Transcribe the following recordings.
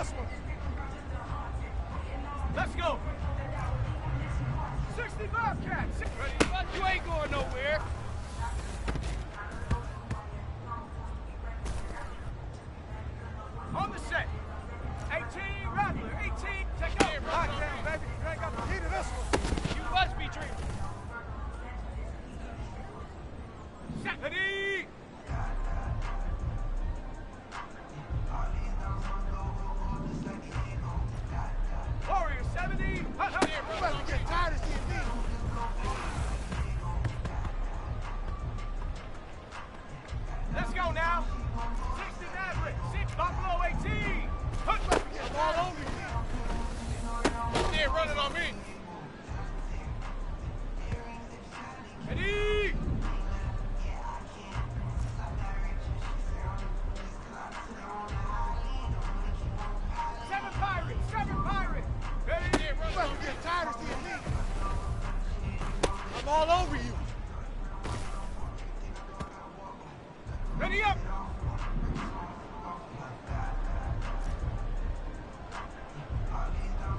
this one. Let's go. 60 Bobcats. Ready? You ain't going nowhere. On the set. 18 Rattler. 18. Take over. Lock down, baby. You ain't got the key to this one. You must be dreaming. Set. Ready. Warrior 70. You better get tired of seeing me. Let's go now. 60 Maverick. 6 Buffalo 18. I'm all over you. They're running on me. Ready. Seven Pirates. Ready. You better get tired of seeing me. I'm all over you. Ready up.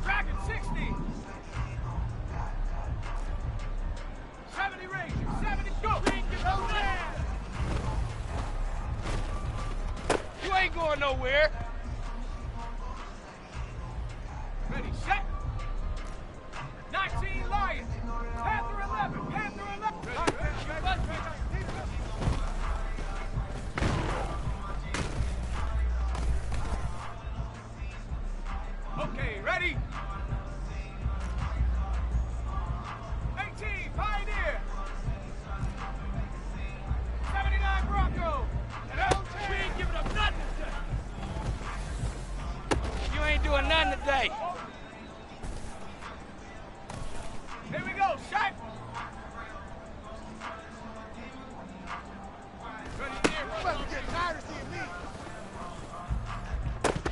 Dragon 60. 70 Ranger. 70. Go. You ain't going nowhere. Ready, set. 19 Lion. Panther 11. Panther 11. Okay, ready? 18, Pioneer! 79 Bronco! We ain't giving up nothing today! You ain't doing nothing today! Here we go, shot! You better get tired of seeing me.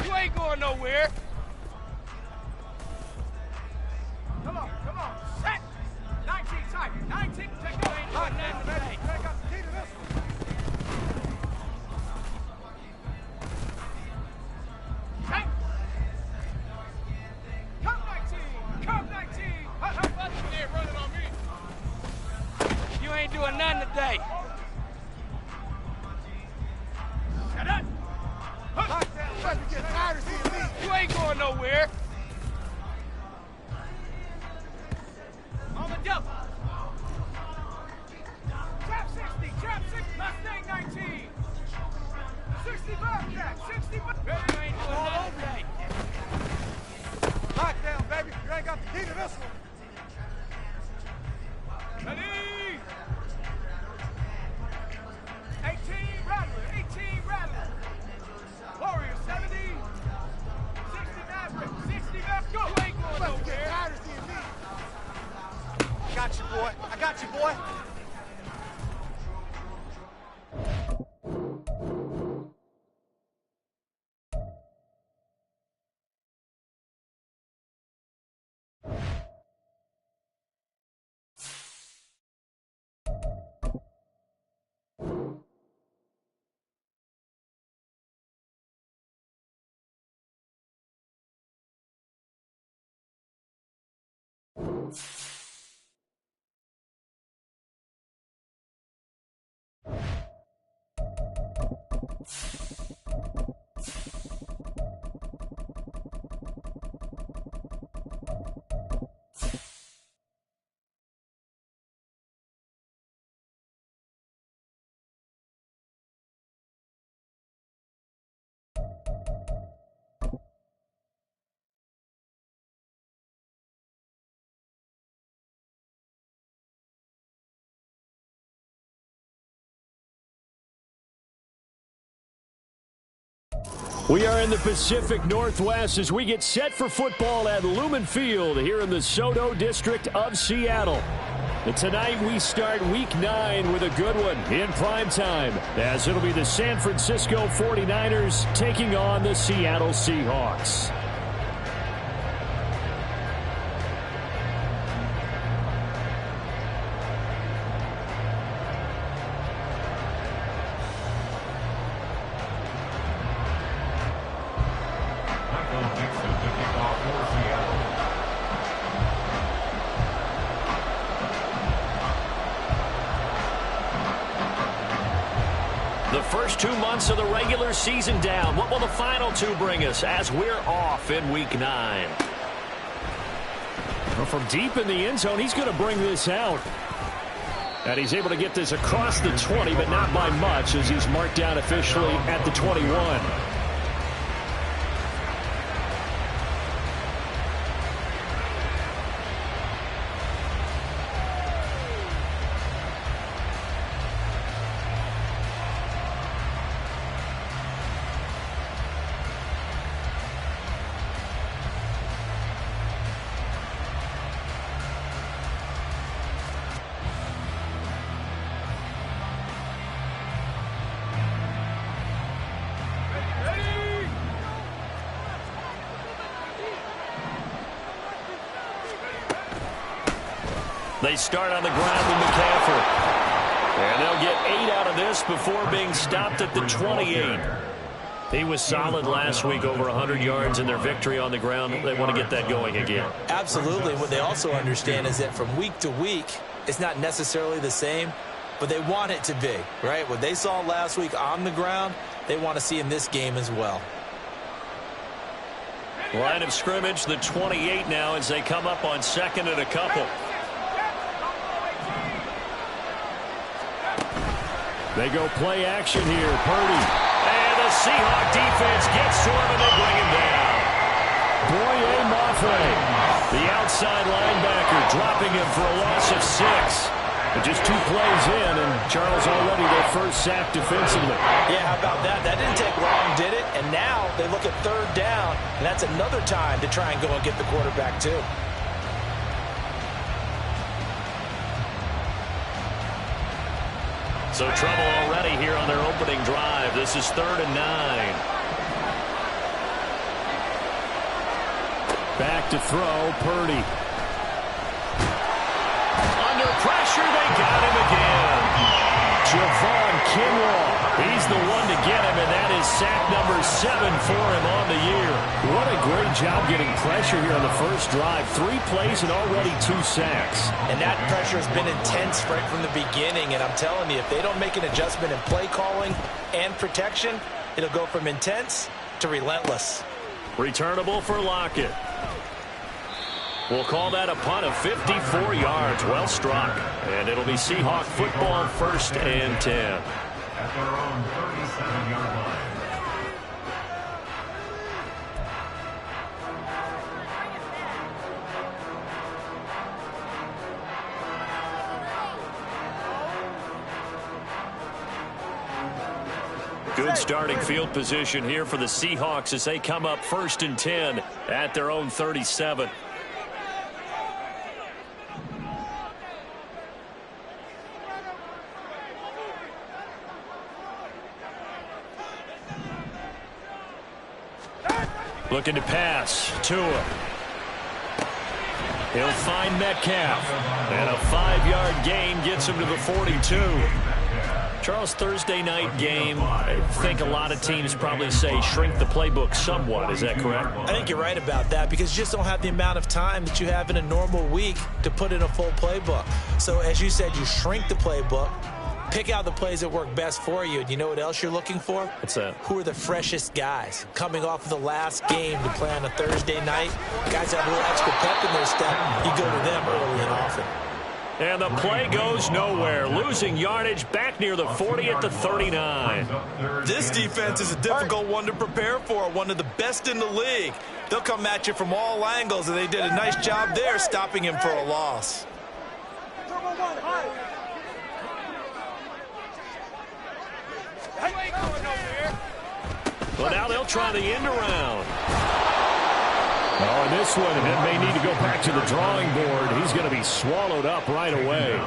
You ain't going nowhere! Come on, set! 19 Tiger, 19, take over. Lock down, baby. You ain't got the key to this one. Set! Curve 19! They're running on me. You ain't doing nothing today. Shut up! Lock down, you better get tired of seeing me. You ain't going nowhere. On the double. Trap 60, Mustang 19. 60 Bobcat, 60 Bobcat. You ain't doing nothing today. Lock down, baby. You ain't got the key to this one. Ready? 18 Rattler. Warrior 70. 60 Maverick. 60 Maverick. Go. You ain't going You better get nowhere. tired of seeing me. Got you, boy. I got you, boy. We are in the Pacific Northwest as we get set for football at Lumen Field here in the SoDo district of Seattle. And tonight we start Week 9 with a good one in prime time, as it'll be the San Francisco 49ers taking on the Seattle Seahawks. The first 2 months of the regular season down. What will the final 2 bring us as we're off in Week 9? Well, from deep in the end zone, he's going to bring this out. And he's able to get this across the 20, but not by much, as he's marked down officially at the 21. They start on the ground with McCaffrey. And they'll get 8 out of this before being stopped at the 28. He was solid last week, over 100 yards in their victory on the ground. They want to get that going again. Absolutely. What they also understand is that from week to week, it's not necessarily the same, but they want it to be, right? What they saw last week on the ground, they want to see in this game as well. Line of scrimmage, the 28 now, as they come up on second and a couple. They go play action here. Purdy. And the Seahawk defense gets to him, and they bring him down. Boye Mafe, the outside linebacker, dropping him for a loss of 6. But just 2 plays in, and Charles already their first sack defensively. Yeah, how about that? That didn't take long, did it? And now they look at third down, and that's another time to try and go and get the quarterback too. So trouble already here on their opening drive. This is 3rd and 9. Back to throw, Purdy. Under pressure, they got him again. Javon Kinlaw. He's the one to get him, and that is sack number 7 for him on the year. What a great job getting pressure here on the first drive. 3 plays and already 2 sacks. And that pressure has been intense right from the beginning, and I'm telling you, if they don't make an adjustment in play calling and protection, it'll go from intense to relentless. Returnable for Lockett. We'll call that a punt of 54 yards. Well struck. And it'll be Seahawk football, 1st and 10. At their own 37-yard line. Good starting field position here for the Seahawks as they come up 1st and 10 at their own 37. Looking to pass. Tua. He'll find Metcalf. And a 5-yard gain gets him to the 42. Charles, Thursday night game, I think a lot of teams probably say shrink the playbook somewhat. Is that correct? I think you're right about that because you just don't have the amount of time that you have in a normal week to put in a full playbook. So as you said, you shrink the playbook, pick out the plays that work best for you. And you know what else you're looking for? What's that? Who are the freshest guys coming off of the last game to play on a Thursday night? Guys that have a little extra pep in their step. You go to them early and often. And the play goes nowhere. Losing yardage back near the 40 at the 39. This defense is a difficult one to prepare for, one of the best in the league. They'll come at you from all angles, and they did a nice job there stopping him for a loss. Well, now they'll try the end around. Oh, and this one, it may need to go back to the drawing board. He's going to be swallowed up right away.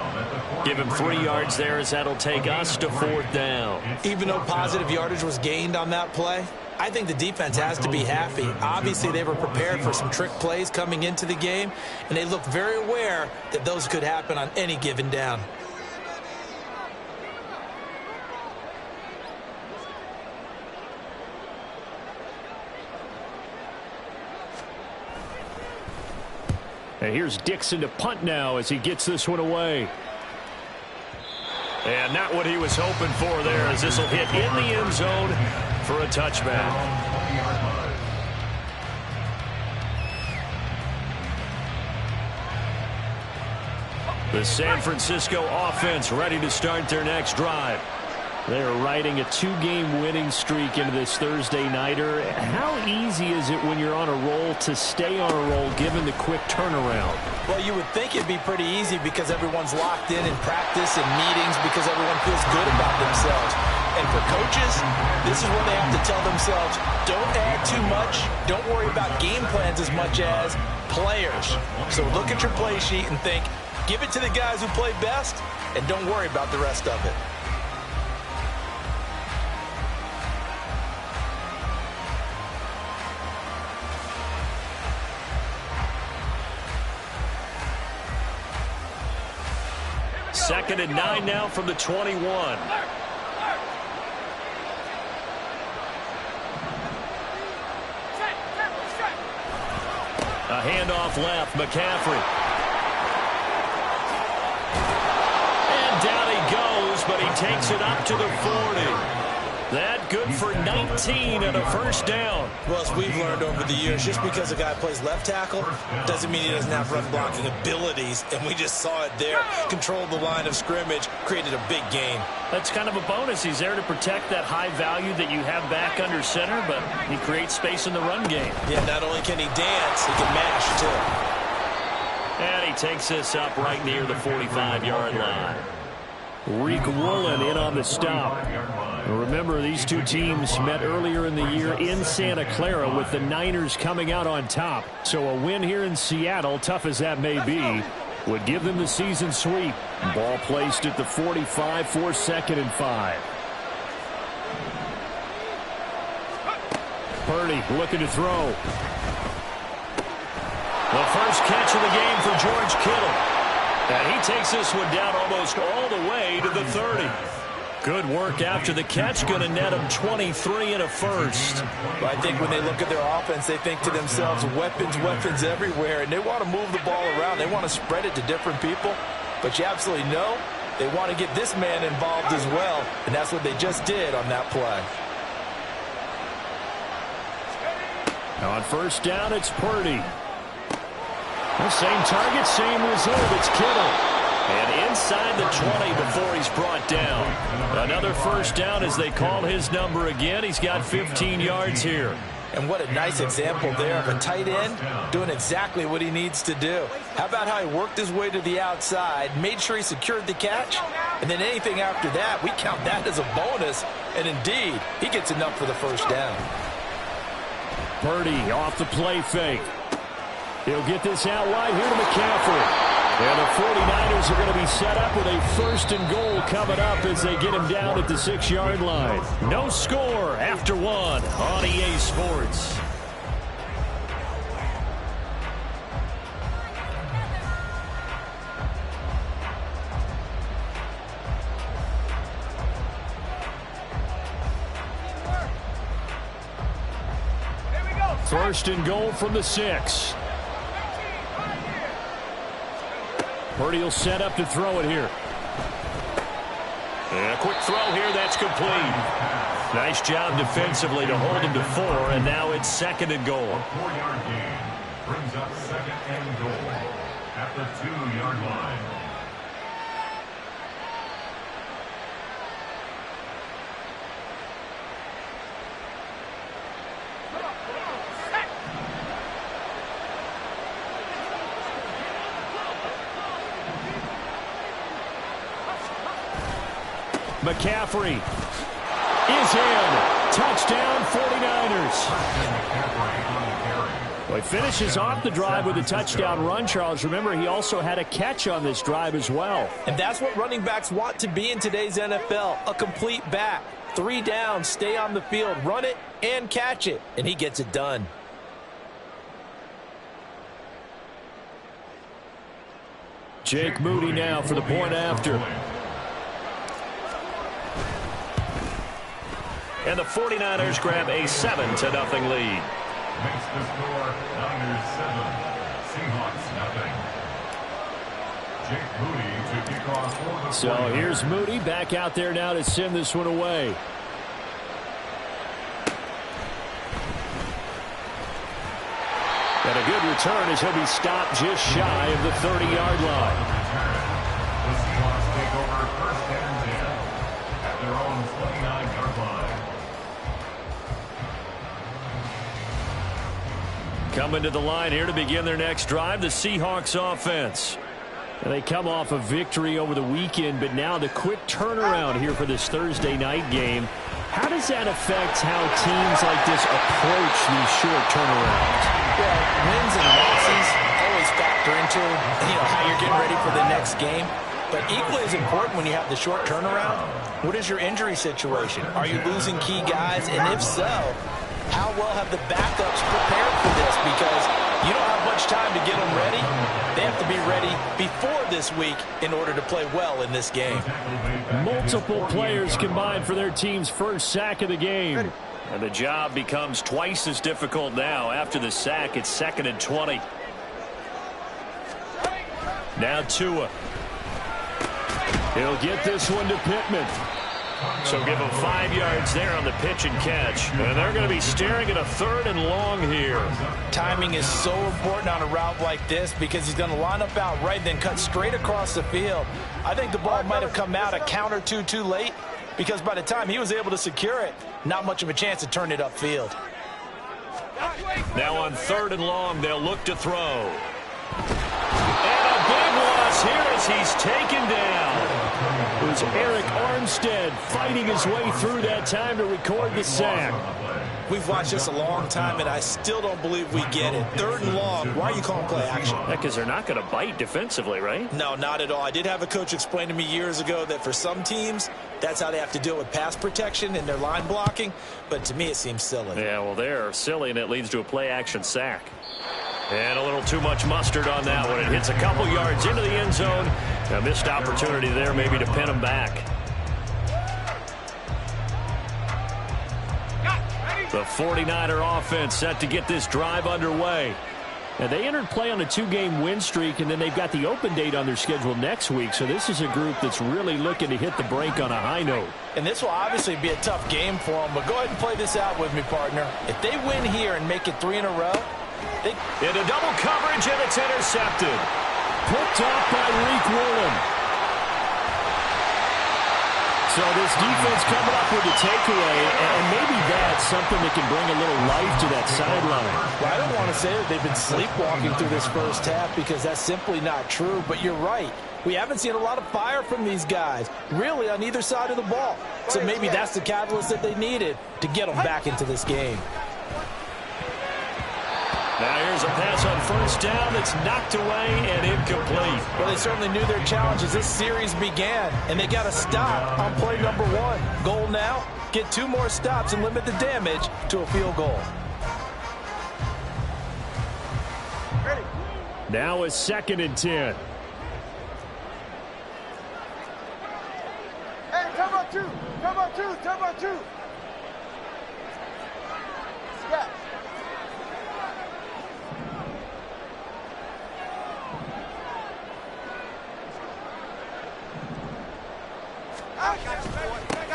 Give him 3 yards there as that'll take us to 4th down. Even though positive yardage was gained on that play, I think the defense has to be happy. Obviously, they were prepared for some trick plays coming into the game, and they looked very aware that those could happen on any given down. And here's Dixon to punt now as he gets this one away. And not what he was hoping for there, as this will hit in the end zone for a touchback. The San Francisco offense ready to start their next drive. They're riding a 2-game winning streak into this Thursday nighter. How easy is it when you're on a roll to stay on a roll given the quick turnaround? Well, you would think it'd be pretty easy because everyone's locked in practice and meetings because everyone feels good about themselves. And for coaches, this is where they have to tell themselves, don't add too much, don't worry about game plans as much as players. So look at your play sheet and think, give it to the guys who play best, and don't worry about the rest of it. Second and 9 now from the 21. A handoff left, McCaffrey. And down he goes, but he takes it up to the 40. That good for 19 and a first down. Well, as we've learned over the years, just because a guy plays left tackle doesn't mean he doesn't have run blocking abilities, and we just saw it there. Controlled the line of scrimmage, created a big gain. That's kind of a bonus. He's there to protect that high value that you have back under center, but he creates space in the run game. Yeah, not only can he dance, he can mash, too. And he takes this up right near the 45-yard line. Riq Woolen in on the stop. Remember, these two teams met earlier in the year in Santa Clara with the Niners coming out on top. So a win here in Seattle, tough as that may be, would give them the season sweep. Ball placed at the 45 for 2nd and 5. Purdy looking to throw. The first catch of the game for George Kittle. And he takes this one down almost all the way to the 30. Good work after the catch. Going to net him 23 and a first. But I think when they look at their offense, they think to themselves, weapons, weapons everywhere. And they want to move the ball around. They want to spread it to different people. But you absolutely know they want to get this man involved as well. And that's what they just did on that play. On first down, it's Purdy. The same target, same result. It's Kittle. And inside the 20 before he's brought down. Another first down as they call his number again. He's got 15 yards here. And what a nice example there of a tight end doing exactly what he needs to do. How about how he worked his way to the outside, made sure he secured the catch, and then anything after that, we count that as a bonus. And indeed, he gets enough for the first down. Purdy off the play fake. He'll get this out wide here to McCaffrey. And the 49ers are going to be set up with a 1st and goal coming up as they get him down at the 6-yard line. No score after 1 on EA Sports. First and goal from the 6. Purdy will set up to throw it here. And a quick throw here, that's complete. Nice job defensively to hold him to 4, and now it's 2nd and goal. A 4-yard gain brings up 2nd and goal at the 2-yard line. McCaffrey is in. Touchdown, 49ers. Well, he finishes off the drive with a touchdown run, Charles. Remember, he also had a catch on this drive as well. And that's what running backs want to be in today's NFL, a complete back. 3 down, stay on the field, run it, and catch it. And he gets it done. Jake Moody now for the point after. And the 49ers grab a 7-0 lead. Makes the score Niners 7, Seahawks, nothing. Jake Moody to kick off for the So here's Moody back out there now to send this one away. And a good return as he'll be stopped just shy of the 30-yard line. The Seahawks take over first and 10 at their own 29-yard line. Coming to the line here to begin their next drive, the Seahawks offense. And they come off a victory over the weekend, but now the quick turnaround here for this Thursday night game. How does that affect how teams like this approach these short turnarounds? Well, wins and losses always factor into how you're getting ready for the next game. But equally as important when you have the short turnaround, what is your injury situation? Are you losing key guys? And if so, how well have the backups prepared for this? Because you don't have much time to get them ready. They have to be ready before this week in order to play well in this game. Multiple players combined for their team's first sack of the game. And the job becomes twice as difficult now. After the sack, it's 2nd and 20. Now Tua. He'll get this one to Pittman. So give him 5 yards there on the pitch and catch. And they're going to be staring at a 3rd and long here. Timing is so important on a route like this because he's going to line up out right, then cut straight across the field. I think the ball might have come out a count or two too late because by the time he was able to secure it, not much of a chance to turn it upfield. Now on 3rd and long, they'll look to throw. And a big loss here as he's taken down. It was Eric Armstead fighting his way through that time to record the sack. We've watched this a long time, and I still don't believe we get it. 3rd and long, why are you calling play action? Because they're not going to bite defensively, right? No, not at all. I did have a coach explain to me years ago that for some teams, that's how they have to deal with pass protection and their line blocking. But to me, it seems silly. Yeah, well, they're silly, and it leads to a play-action sack. And a little too much mustard on that one. It hits a couple yards into the end zone. A missed opportunity there maybe to pin him back. The 49er offense set to get this drive underway. And they entered play on a 2-game win streak, and then they've got the open date on their schedule next week. So this is a group that's really looking to hit the break on a high note. And this will obviously be a tough game for them. But go ahead and play this out with me, partner. If they win here and make it 3 in a row, into double coverage, and it's intercepted. Picked off by Reek Woolen. So this defense coming up with a takeaway, and maybe that's something that can bring a little life to that sideline. Well, I don't want to say that they've been sleepwalking through this first half because that's simply not true, but you're right. We haven't seen a lot of fire from these guys, really, on either side of the ball. So maybe that's the catalyst that they needed to get them back into this game. Now here's a pass on 1st down that's knocked away and incomplete. Well, they certainly knew their challenge as this series began, and they got to stop on play number 1. Goal now, get 2 more stops and limit the damage to a field goal. Now a 2nd and 10. Hey, come on, 2. Come on, 2. Come on, 2. Scott.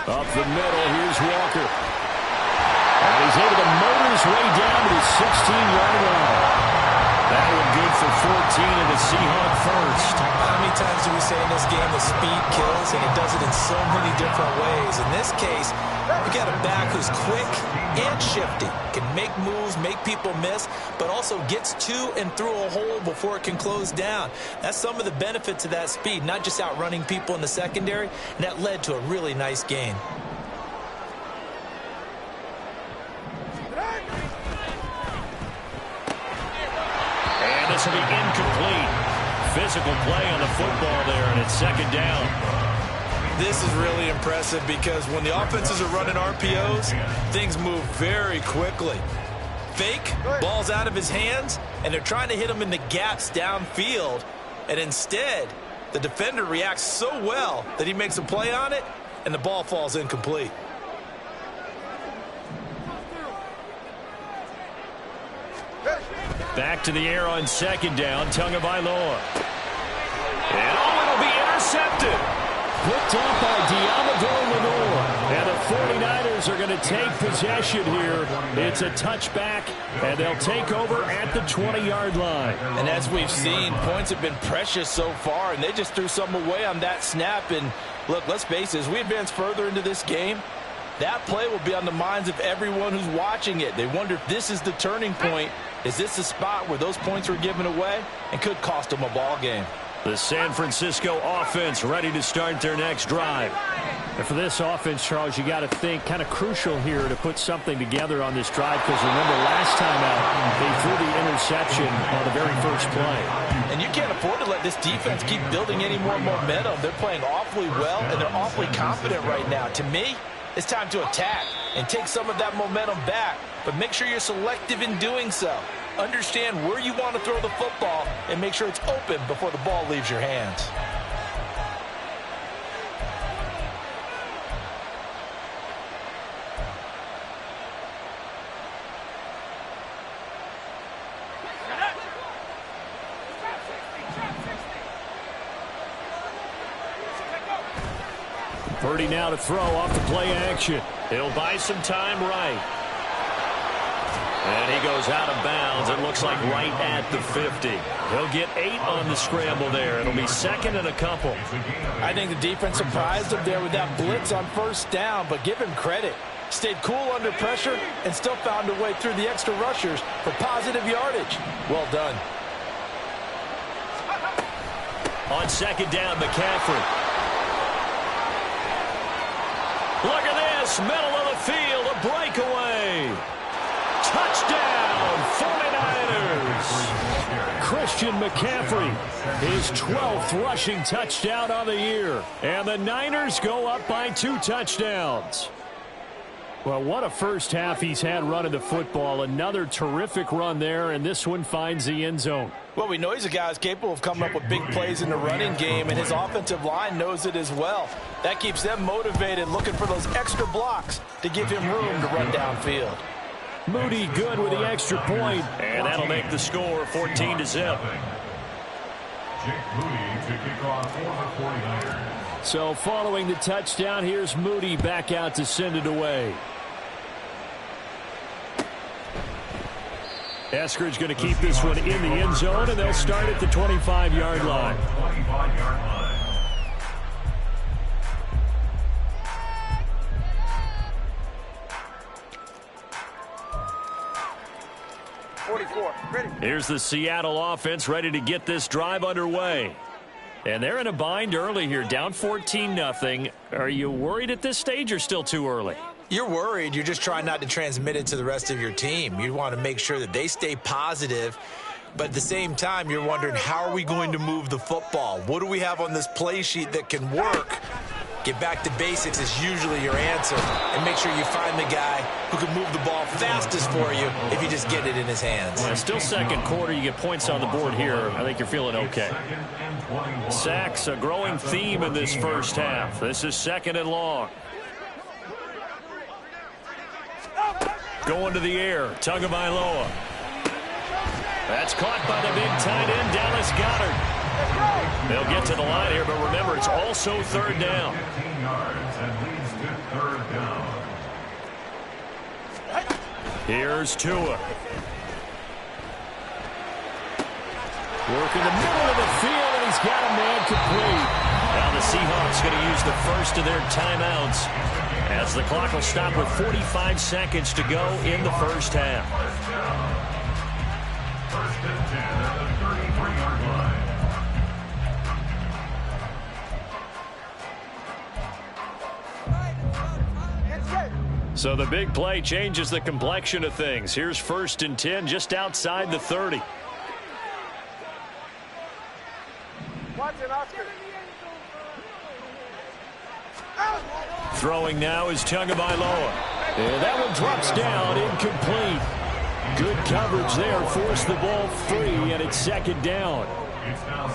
Up the middle, here's Walker. And he's able to motor his way down to the 16-yard line. That one good for 14 in the Seahawk first. How many times do we say in this game that speed kills, and it does it in so many different ways? In this case, we got a back who's quick and shifty, can make moves, make people miss, but also gets to and through a hole before it can close down. That's some of the benefits of that speed, not just outrunning people in the secondary, and that led to a really nice gain. And this will be incomplete. Physical play on the football there, and it's 2nd down. This is really impressive because when the offenses are running RPOs, things move very quickly. Fake, ball's out of his hands, and they're trying to hit him in the gaps downfield. And instead, the defender reacts so well that he makes a play on it, and the ball falls incomplete. Back to the air on second down, Tagovailoa. And it'll be intercepted. Picked off by Deommodore Lenoir. And the 49ers are going to take possession here. It's a touchback, and they'll take over at the 20-yard line. And as we've seen, points have been precious so far, and they just threw some away on that snap. And look, let's face it, as we advance further into this game, that play will be on the minds of everyone who's watching it. They wonder if this is the turning point. Is this the spot where those points were given away and could cost them a ball game? The San Francisco offense ready to start their next drive. And for this offense, Charles, you got to think kind of crucial here to put something together on this drive, because remember last time out they threw the interception on the very first play. And you can't afford to let this defense keep building any more momentum. They're playing awfully well, and they're awfully confident right now. To me, it's time to attack and take some of that momentum back, but make sure you're selective in doing so. Understand where you want to throw the football and make sure it's open before the ball leaves your hands. Purdy now to throw off the play action. He'll buy some time right. And he goes out of bounds. It looks like right at the 50. He'll get 8 on the scramble there. It'll be second and a couple. I think the defense surprised him there with that blitz on first down, but give him credit. Stayed cool under pressure and still found a way through the extra rushers for positive yardage. Well done. On second down, McCaffrey. Look at this, middle of the field, a breakaway. Touchdown, 49ers. Christian McCaffrey, his 12th rushing touchdown on the year. And the Niners go up by 2 touchdowns. Well, what a first half he's had running the football. Another terrific run there, and this one finds the end zone. Well, we know he's a guy who's capable of coming up with big plays in the running game, and his offensive line knows it as well. That keeps them motivated, looking for those extra blocks to give him room to run downfield. Moody good with the extra point, and that'll make the score 14-0. Jake Moody to kick off for the 49ers. So following the touchdown, here's Moody back out to send it away. Eskridge going to keep this one in the end zone, and they'll start at the 25-yard line. 25-yard line. 44, ready. Here's the Seattle offense ready to get this drive underway. And they're in a bind early here, down 14-0. Are you worried at this stage or still too early? You're worried. You're just trying not to transmit it to the rest of your team. You want to make sure that they stay positive. But at the same time, you're wondering, how are we going to move the football? What do we have on this play sheet that can work? Get back to basics is usually your answer. And make sure you find the guy who can move the ball fastest for you if you just get it in his hands. Yeah, still second quarter. You get points on the board here. I think you're feeling okay. Sacks, a growing theme in this first half. This is second and long. Going to the air, Tagovailoa. That's caught by the big tight end, Dallas Goedert. They'll get to the line here, but remember, it's also third down. 15 yards and leads to third down. Here's Tua. Working the middle of the field, and he's got a man complete. Now the Seahawks going to use the first of their timeouts, as the clock will stop with 45 seconds to go in the first half. First and 10 at the 33-yard line. So the big play changes the complexion of things. Here's first and 10 just outside the 30. Throwing now is Tagovailoa. And that one drops down, incomplete. Good coverage there, forced the ball free, and it's second down.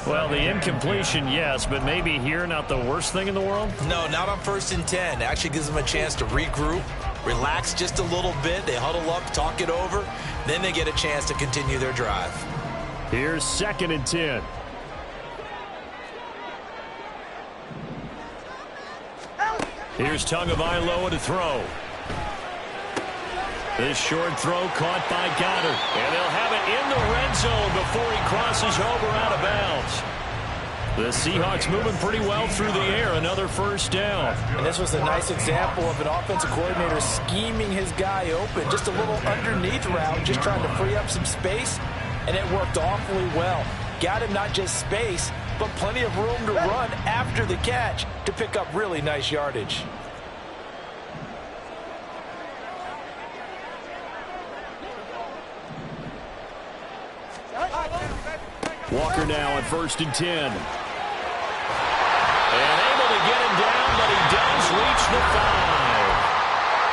Well, the incompletion, yes, but maybe here not the worst thing in the world? No, not on first and 10. It actually gives them a chance to regroup, relax just a little bit. They huddle up, talk it over. Then they get a chance to continue their drive. Here's 2nd and 10. Here's Tagovailoa to throw. This short throw caught by Goddard. And they'll have it in the red zone before he crosses over out of bounds. The Seahawks moving pretty well through the air. Another first down. And this was a nice example of an offensive coordinator scheming his guy open. Just a little underneath route, just trying to free up some space. And it worked awfully well. Got him not just space, but plenty of room to run after the catch to pick up really nice yardage. Walker now on 1st and 10. And able to get him down, but he does reach the 5.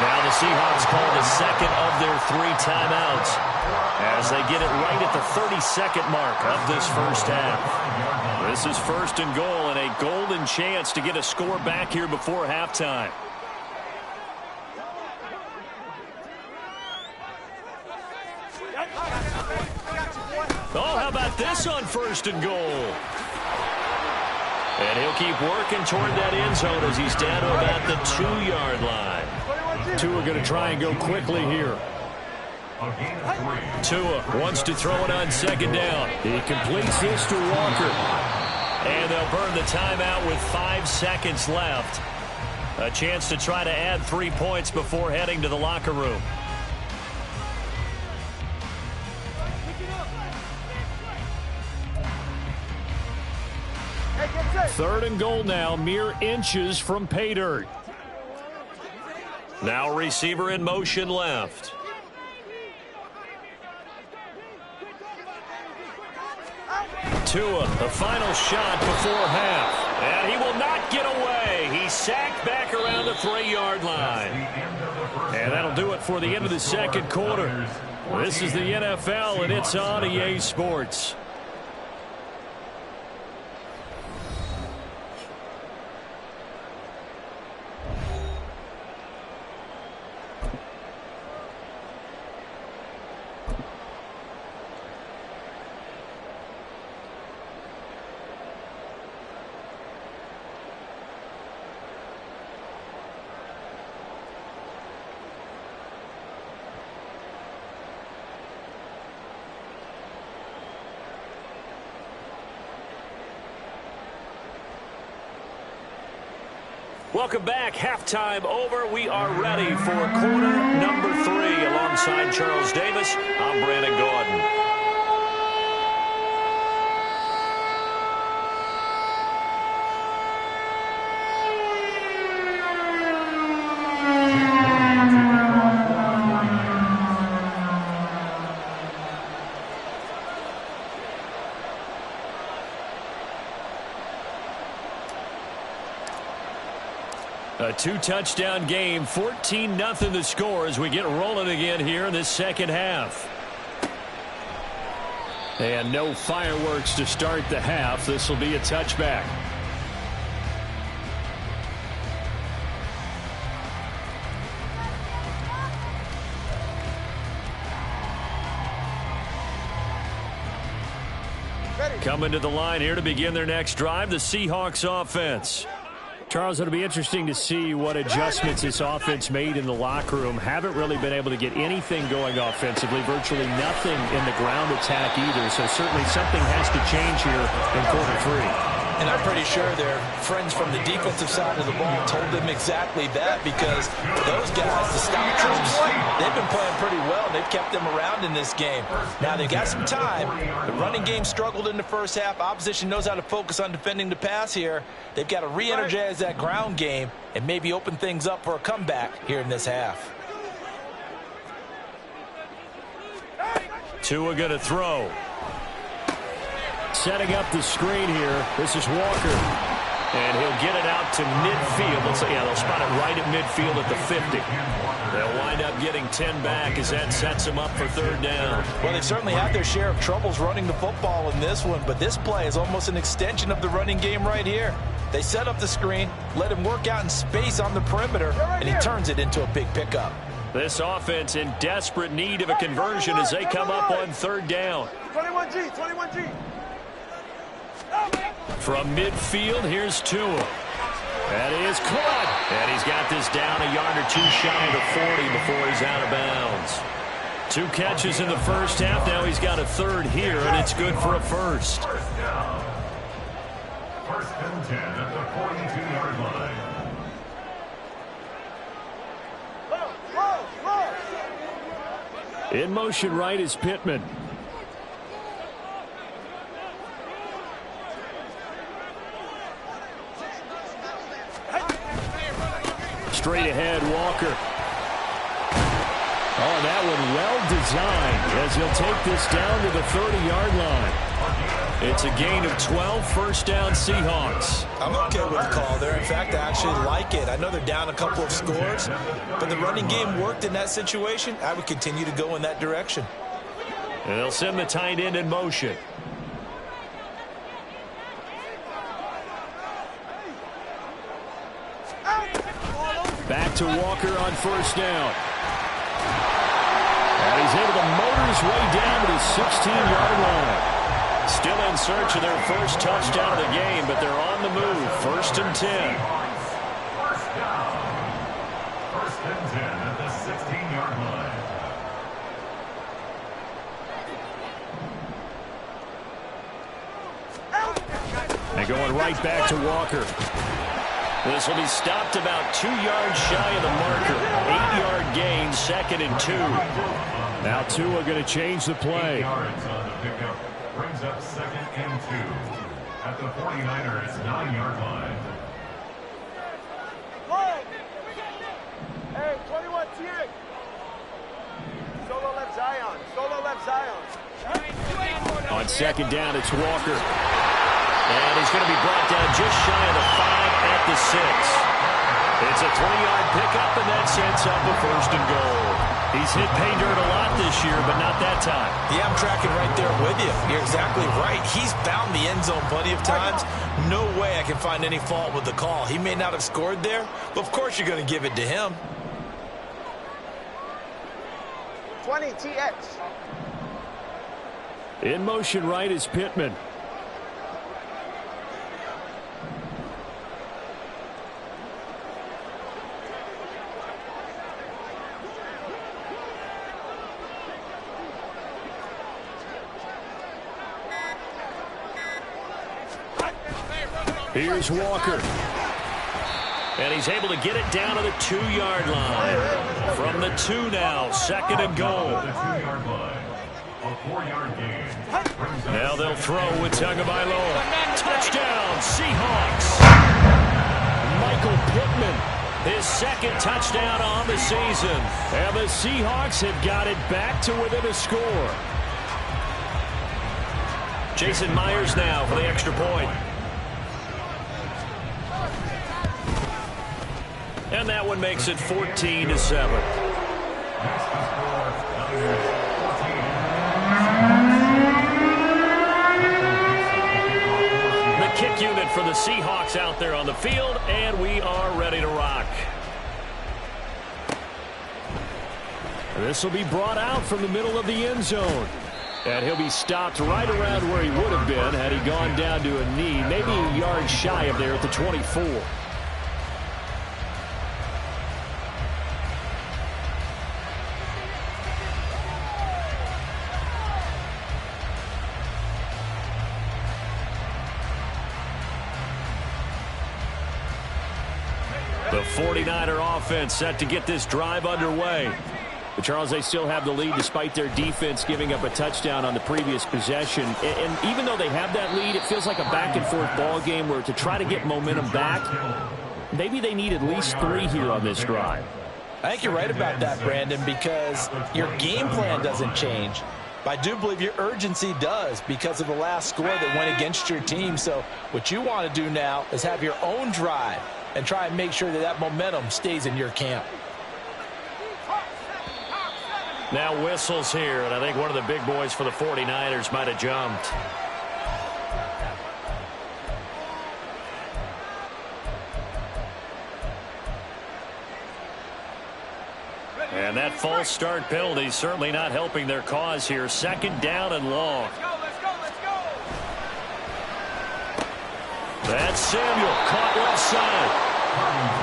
Now the Seahawks call the 2nd of their 3 timeouts as they get it right at the 32nd mark of this first half. This is 1st and goal and a golden chance to get a score back here before halftime. Oh, how about this on 1st and goal? And he'll keep working toward that end zone as he's down to about the 2-yard line. Tua going to try and go quickly here. Tua wants to throw it on 2nd down. He completes this to Walker. And they'll burn the timeout with 5 seconds left. A chance to try to add 3 points before heading to the locker room. Third and goal now, mere inches from pay dirt. Now receiver in motion left. Tua, the final shot before half. And he will not get away. He's sacked back around the 3-yard line. And that'll do it for the end of the 2nd quarter. This is the NFL, and it's on EA Sports. Welcome back. Halftime over. We are ready for quarter number 3. Alongside Charles Davis, I'm Brandon Gaudin. A 2-touchdown game, 14-0 the score as we get rolling again here in this second half. And no fireworks to start the half. This will be a touchback. Coming to the line here to begin their next drive, the Seahawks offense. Charles, it'll be interesting to see what adjustments this offense made in the locker room. Haven't really been able to get anything going offensively, virtually nothing in the ground attack either. So certainly something has to change here in quarter 3. And I'm pretty sure their friends from the defensive side of the ball told them exactly that, because those guys, the stout troops, they've been playing pretty well. They've kept them around in this game. Now they've got some time. The running game struggled in the first half. Opposition knows how to focus on defending the pass here. They've got to re-energize that ground game and maybe open things up for a comeback here in this half. Tua going to throw. Setting up the screen here. This is Walker. And he'll get it out to midfield. They'll spot it right at midfield at the 50. They'll wind up getting 10 back as that sets them up for 3rd down. Well, they've certainly had their share of troubles running the football in this one, but this play is almost an extension of the running game right here. They set up the screen, let him work out in space on the perimeter, and he turns it into a big pickup. This offense in desperate need of a conversion as they come up on third down. 21G, 21G. From midfield, here's Tua. That is caught. And he's got this down a yard or two shy of the 40 before he's out of bounds. 2 catches in the first half. Now he's got a third here, and it's good for a first. First down. First and 10 at the 42-yard line. In motion right is Pittman. Straight ahead, Walker. Oh, that one well designed as he'll take this down to the 30-yard line. It's a gain of 12, first down Seahawks. I'm okay with the call there. In fact, I actually like it. I know they're down a couple of scores, but the running game worked in that situation. I would continue to go in that direction. And they'll send the tight end in motion. Back to Walker on first down. And he's able to motor his way down to the 16-yard line. Still in search of their first touchdown of the game, but they're on the move. First and 10. First down. First and 10 at the 16-yard line. And going right back to Walker. This will be stopped about 2 yards shy of the marker. 8-yard gain, second and 2. Now Tua going to change the play. 8 yards on the pickup. Brings up second and 2 at the 49ers 9-yard line. Hey, 21 T. Solo left Zion. Solo left Zion. On second down, it's Walker. And he's going to be brought down just shy of the 5 at the 6. It's a 3-yard pickup, and that sets up a first and goal. He's hit pay dirt a lot this year, but not that time. Yeah, I'm tracking right there with you. You're exactly right. He's found the end zone plenty of times. No way I can find any fault with the call. He may not have scored there, but of course you're going to give it to him. 20 TX. In motion right is Pittman. Here's Walker. And he's able to get it down to the 2-yard line. From the 2 now, second and goal. The 2-yard line. A 4-yard gain. Now they'll throw with Tagovailoa. Touchdown, Seahawks. Michael Pittman, his second touchdown on the season. And the Seahawks have got it back to within a score. Jason Myers now for the extra point. And that one makes it 14-7. The kick unit for the Seahawks out there on the field, and we are ready to rock. This will be brought out from the middle of the end zone. And he'll be stopped right around where he would have been had he gone down to a knee, maybe a yard shy of there at the 24. The 49er offense set to get this drive underway. But Charles, they still have the lead despite their defense giving up a touchdown on the previous possession. And even though they have that lead, it feels like a back-and-forth ball game where to try to get momentum back, maybe they need at least 3 here on this drive. I think you're right about that, Brandon, because your game plan doesn't change. But I do believe your urgency does because of the last score that went against your team. So what you want to do now is have your own drive and try and make sure that that momentum stays in your camp. Now whistles here, and I think one of the big boys for the 49ers might have jumped. And that false start penalty certainly not helping their cause here. Second down and long. Let's go, let's go! That's Samuel, caught left side.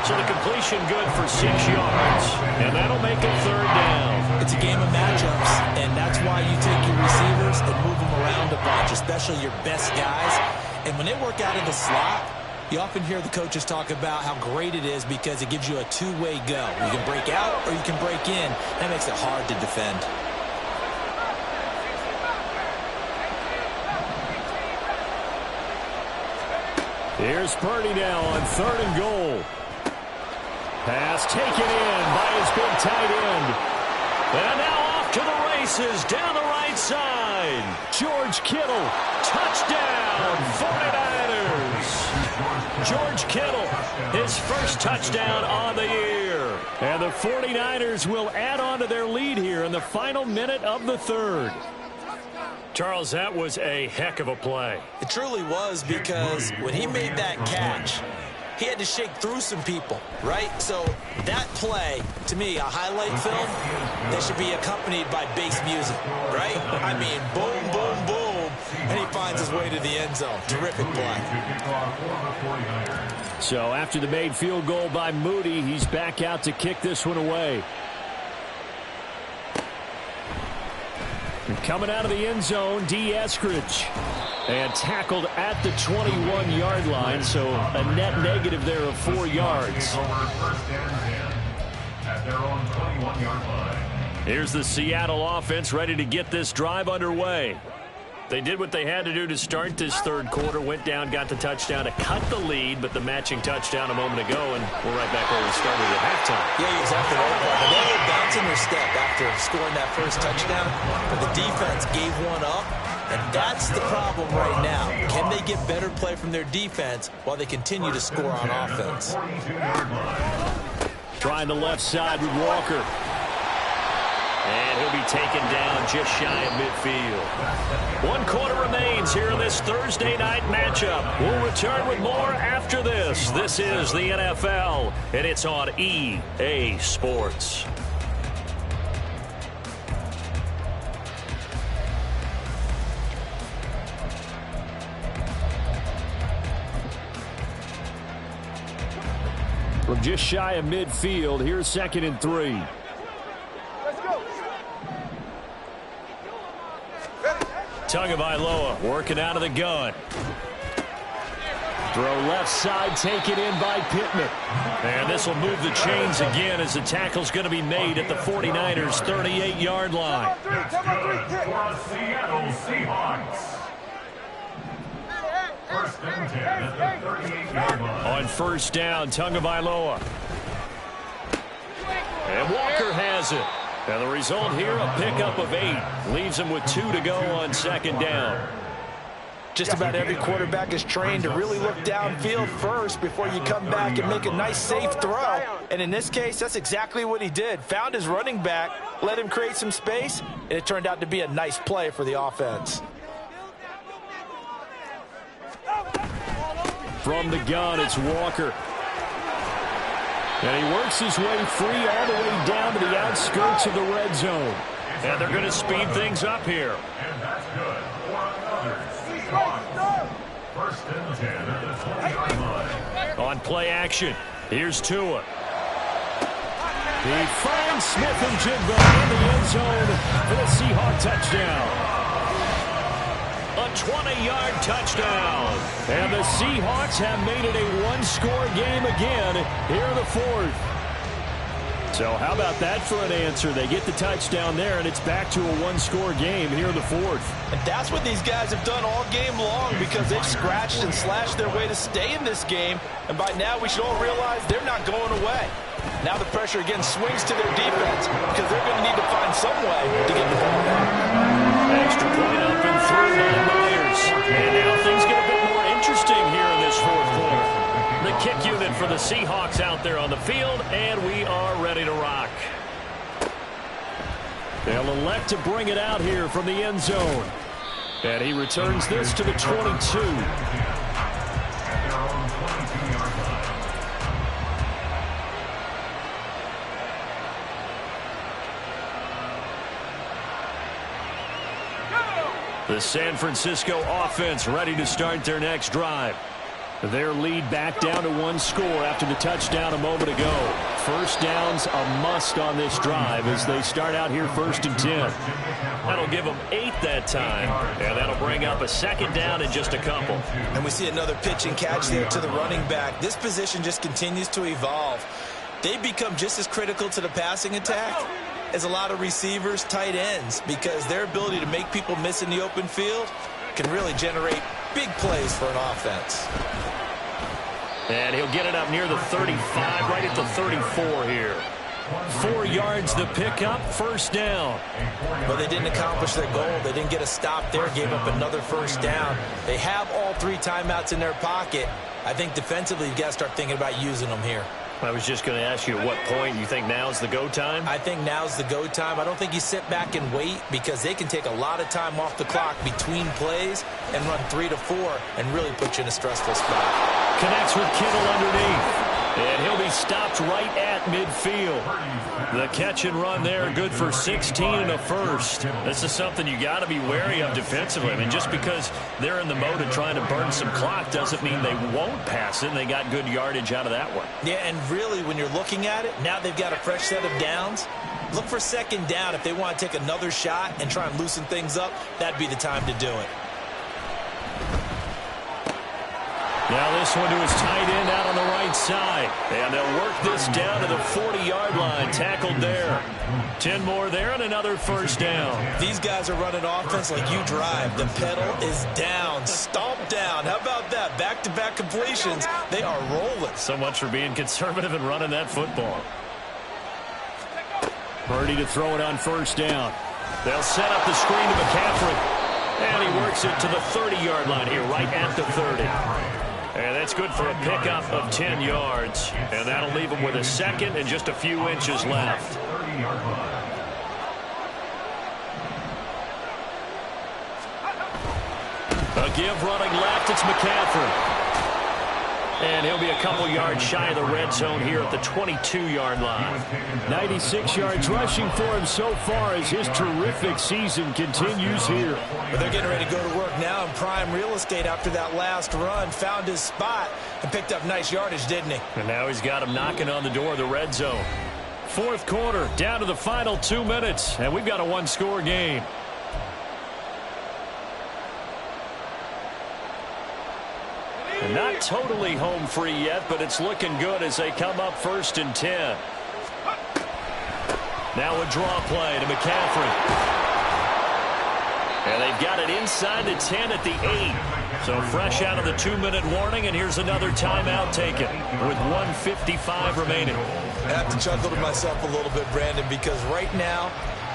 So the completion good for 6 yards. And that'll make it third down. It's a game of matchups, and that's why you take your receivers and move them around a bunch, especially your best guys. And when they work out of the slot, you often hear the coaches talk about how great it is because it gives you a two-way go. You can break out or you can break in. That makes it hard to defend. Here's Purdy now on 3rd and goal. Pass taken in by his big tight end. And now off to the races down the right side. George Kittle, touchdown, 49ers. George Kittle, his first touchdown on the year. And the 49ers will add on to their lead here in the final minute of the third. Charles, that was a heck of a play. It truly was, because when he made that catch, he had to shake through some people, right? So that play, to me, a highlight film that should be accompanied by bass music, right? I mean, boom, boom, boom, and he finds his way to the end zone. Terrific play. So after the made field goal by Moody, he's back out to kick this one away. And coming out of the end zone, D. Eskridge. And tackled at the 21-yard line, so a net negative there of 4 yards. Here's the Seattle offense ready to get this drive underway. They did what they had to do to start this third quarter, went down, got the touchdown to cut the lead, but the matching touchdown a moment ago, and we're right back where we started at halftime. Yeah, exactly right. They were bouncing their step after scoring that first touchdown, but the defense gave one up, and that's the problem right now. Can they get better play from their defense while they continue to score on offense? Trying the left side with Walker. And he'll be taken down just shy of midfield. 1 quarter remains here in this Thursday night matchup. We'll return with more after this. This is the NFL, and it's on EA Sports. From just shy of midfield, here's 2nd and 3. Tagovailoa working out of the gun. Throw left side, taken in by Pittman. And this will move the chains again as the tackle's going to be made at the 49ers' 38-yard line. Seattle Seahawks. 1st and 10 at the 38-yard line. On 1st down, Tagovailoa. And Walker has it. And the result here, a pickup of 8. Leaves him with 2 to go on 2nd down. Just about every quarterback is trained to really look downfield first before you come back and make a nice, safe throw. And in this case, that's exactly what he did. Found his running back, let him create some space, and it turned out to be a nice play for the offense. From the gun, it's Walker. And he works his way free all the way down to the outskirts of the red zone. And they're going to speed things up here. And that's good for another Seahawks. 1st and 10 at the 20-yard line. On play action, here's Tua. He finds Smith-Njigba in the end zone for the Seahawk touchdown. A 20-yard touchdown. And the Seahawks have made it a 1-score game again here in the 4th. So how about that for an answer? They get the touchdown there, and it's back to a 1-score game here in the 4th. And that's what these guys have done all game long, because they've scratched and slashed their way to stay in this game. And by now, we should all realize they're not going away. Now the pressure again swings to their defense, because they're going to need to find some way to get the ball back. Extra point up and through by the Niners. And now things get a bit more interesting here in this 4th quarter. The kick unit for the Seahawks out there on the field, and we are ready to rock. They'll elect to bring it out here from the end zone. And he returns this to the 22. The San Francisco offense ready to start their next drive. Their lead back down to 1 score after the touchdown a moment ago. First down's a must on this drive as they start out here 1st and 10. That'll give them 8 that time, and that'll bring up a 2nd down in just a couple. And we see another pitch and catch there to the running back. This position just continues to evolve. They become just as critical to the passing attack as a lot of receivers, tight ends, because their ability to make people miss in the open field can really generate big plays for an offense. And he'll get it up near the 35, right at the 34 here. 4 yards the pickup, 1st down. But they didn't accomplish their goal. They didn't get a stop there, gave up another 1st down. They have all 3 timeouts in their pocket. I think defensively you've got to start thinking about using them here. I was just going to ask you at what point you think now's the go time? I think now's the go time. I don't think you sit back and wait because they can take a lot of time off the clock between plays and run 3 to 4 and really put you in a stressful spot. Connects with Kittle underneath. And he'll be stopped right at midfield. The catch and run there, good for 16 and a first. This is something you got to be wary of defensively. I mean, just because they're in the mode of trying to burn some clock doesn't mean they won't pass it. They got good yardage out of that one. Yeah, and really, when you're looking at it, now they've got a fresh set of downs. Look for 2nd down. If they want to take another shot and try and loosen things up, that'd be the time to do it. Now this one to his tight end out on the right side. And they'll work this down to the 40-yard line. Tackled there. 10 more there and another 1st down. These guys are running offense like you drive. The pedal is down. Stomp down. How about that? Back-to-back completions. They are rolling. So much for being conservative and running that football. Purdy to throw it on 1st down. They'll set up the screen to McCaffrey. And he works it to the 30-yard line here, right at the 30. And that's good for a pickup of 10 yards. And that'll leave him with a 2nd and just a few inches left. A give running left, it's McCaffrey. And he'll be a couple yards shy of the red zone here at the 22-yard line. 96 yards rushing for him so far as his terrific season continues here. But they're getting ready to go to work now in prime real estate after that last run. Found his spot and picked up nice yardage, didn't he? And now he's got him knocking on the door of the red zone. 4th quarter, down to the final 2 minutes, and we've got a 1-score game. And not totally home free yet, but it's looking good as they come up 1st and 10. Now a draw play to McCaffrey. And they've got it inside the 10 at the 8. So fresh out of the 2-minute warning, and here's another timeout taken with 1:55 remaining. I have to chuckle to myself a little bit, Brandon, because right now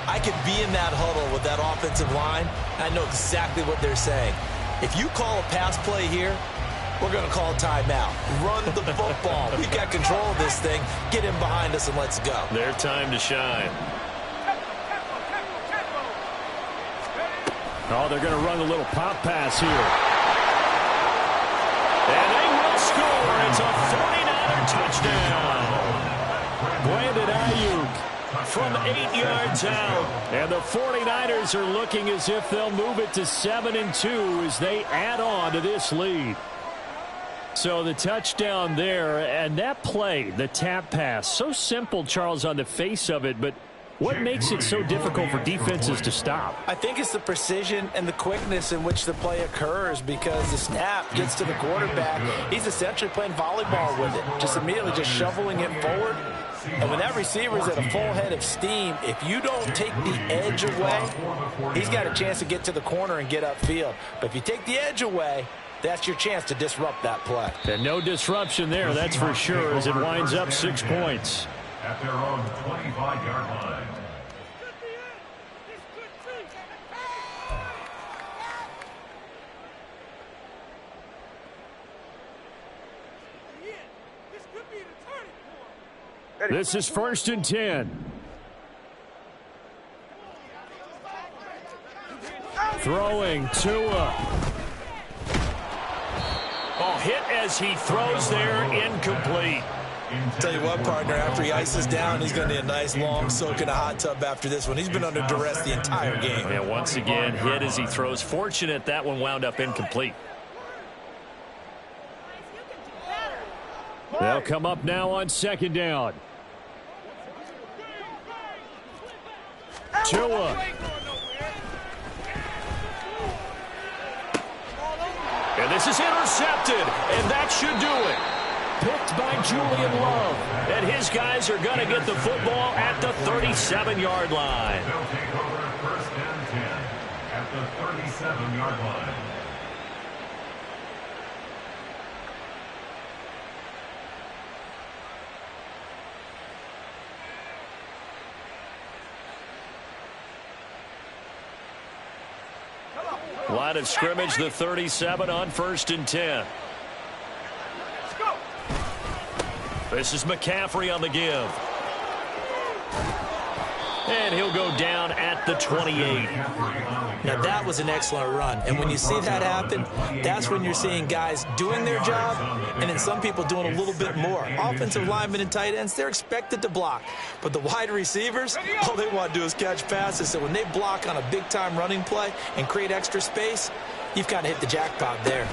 I could be in that huddle with that offensive line. I know exactly what they're saying. If you call a pass play here, we're going to call a timeout. Run the football. We've got control of this thing. Get him behind us and let's go. Their time to shine. Oh, they're going to run a little pop pass here. And they will score. It's a 49er touchdown. Brandon Ayuk from 8 yards out. And the 49ers are looking as if they'll move it to 7-2 as they add on to this lead. So the touchdown there, and that play, the tap pass, so simple, Charles, on the face of it, but what makes it so difficult for defenses to stop? I think it's the precision and the quickness in which the play occurs because the snap gets to the quarterback. He's essentially playing volleyball with it, just immediately just shoveling it forward. And when that receiver's at a full head of steam, if you don't take the edge away, he's got a chance to get to the corner and get upfield. But if you take the edge away, that's your chance to disrupt that play. And no disruption there, that's for sure, as it winds up 6 points. At their own 25-yard line. This is 1st and 10. Throwing Tua. Oh, hit as he throws there, incomplete. Tell you what, partner, after he ices down, he's going to need a nice long soak in a hot tub after this one. He's been under duress the entire game. And once again, hit as he throws. Fortunate that one wound up incomplete. They'll come up now on second down. Tua. And this is intercepted, and that should do it. Picked by Julian Love. And his guys are going to get the football at the 37-yard line. They'll take over first and 10 at the 37-yard line. Line of scrimmage, the 37 on first and 10. This is McCaffrey on the give. And he'll go down at the 28. Now, that was an excellent run. And when you see that happen, that's when you're seeing guys doing their job and then some people doing a little bit more. Offensive linemen and tight ends, they're expected to block. But the wide receivers, all they want to do is catch passes. So when they block on a big-time running play and create extra space, you've kind of hit the jackpot there.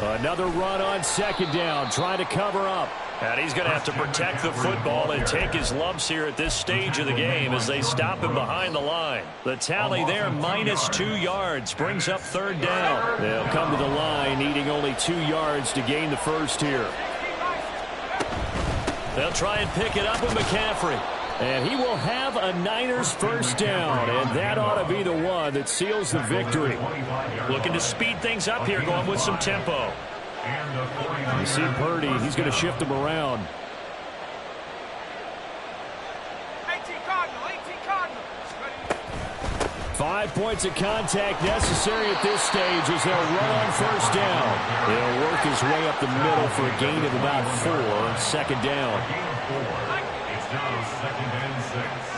Another run on second down, trying to cover up. And he's going to have to protect the football and take his lumps here at this stage of the game as they stop him behind the line. The tally there, -2 yards, brings up third down. They'll come to the line, needing only 2 yards to gain the first here. They'll try and pick it up with McCaffrey. And he will have a Niners first down, and that ought to be the one that seals the victory. Looking to speed things up here, going with some tempo. You see Purdy, he's going to shift him around. 18 Cardinal. 5 points of contact necessary at this stage as they'll run on first down. He'll work his way up the middle for a gain of about 4. Second down. It's now second and 6.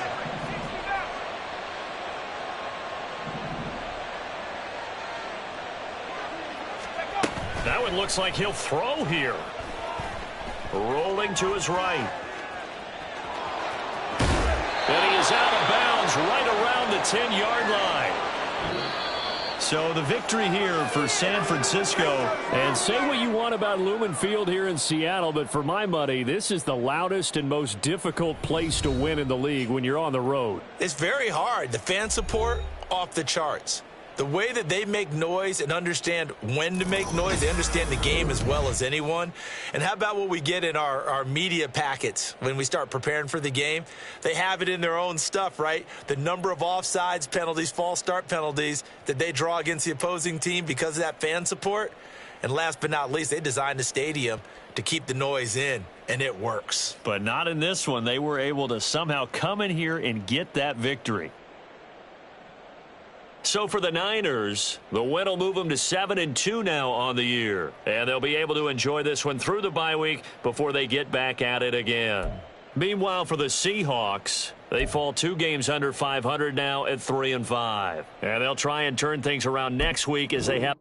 That one looks like he'll throw here. Rolling to his right. And he is out of bounds right around the 10-yard line. So the victory here for San Francisco. And say what you want about Lumen Field here in Seattle, but for my money, this is the loudest and most difficult place to win in the league when you're on the road. It's very hard. The fan support, off the charts. The way that they make noise and understand when to make noise, they understand the game as well as anyone. And how about what we get in our media packets when we start preparing for the game? They have it in their own stuff, right? The number of offsides penalties, false start penalties that they draw against the opposing team because of that fan support. And last but not least, they designed the stadium to keep the noise in, and it works. But not in this one. They were able to somehow come in here and get that victory. So for the Niners, the win will move them to 7-2 now on the year. And they'll be able to enjoy this one through the bye week before they get back at it again. Meanwhile, for the Seahawks, they fall 2 games under 500 now at 3-5. And they'll try and turn things around next week as they have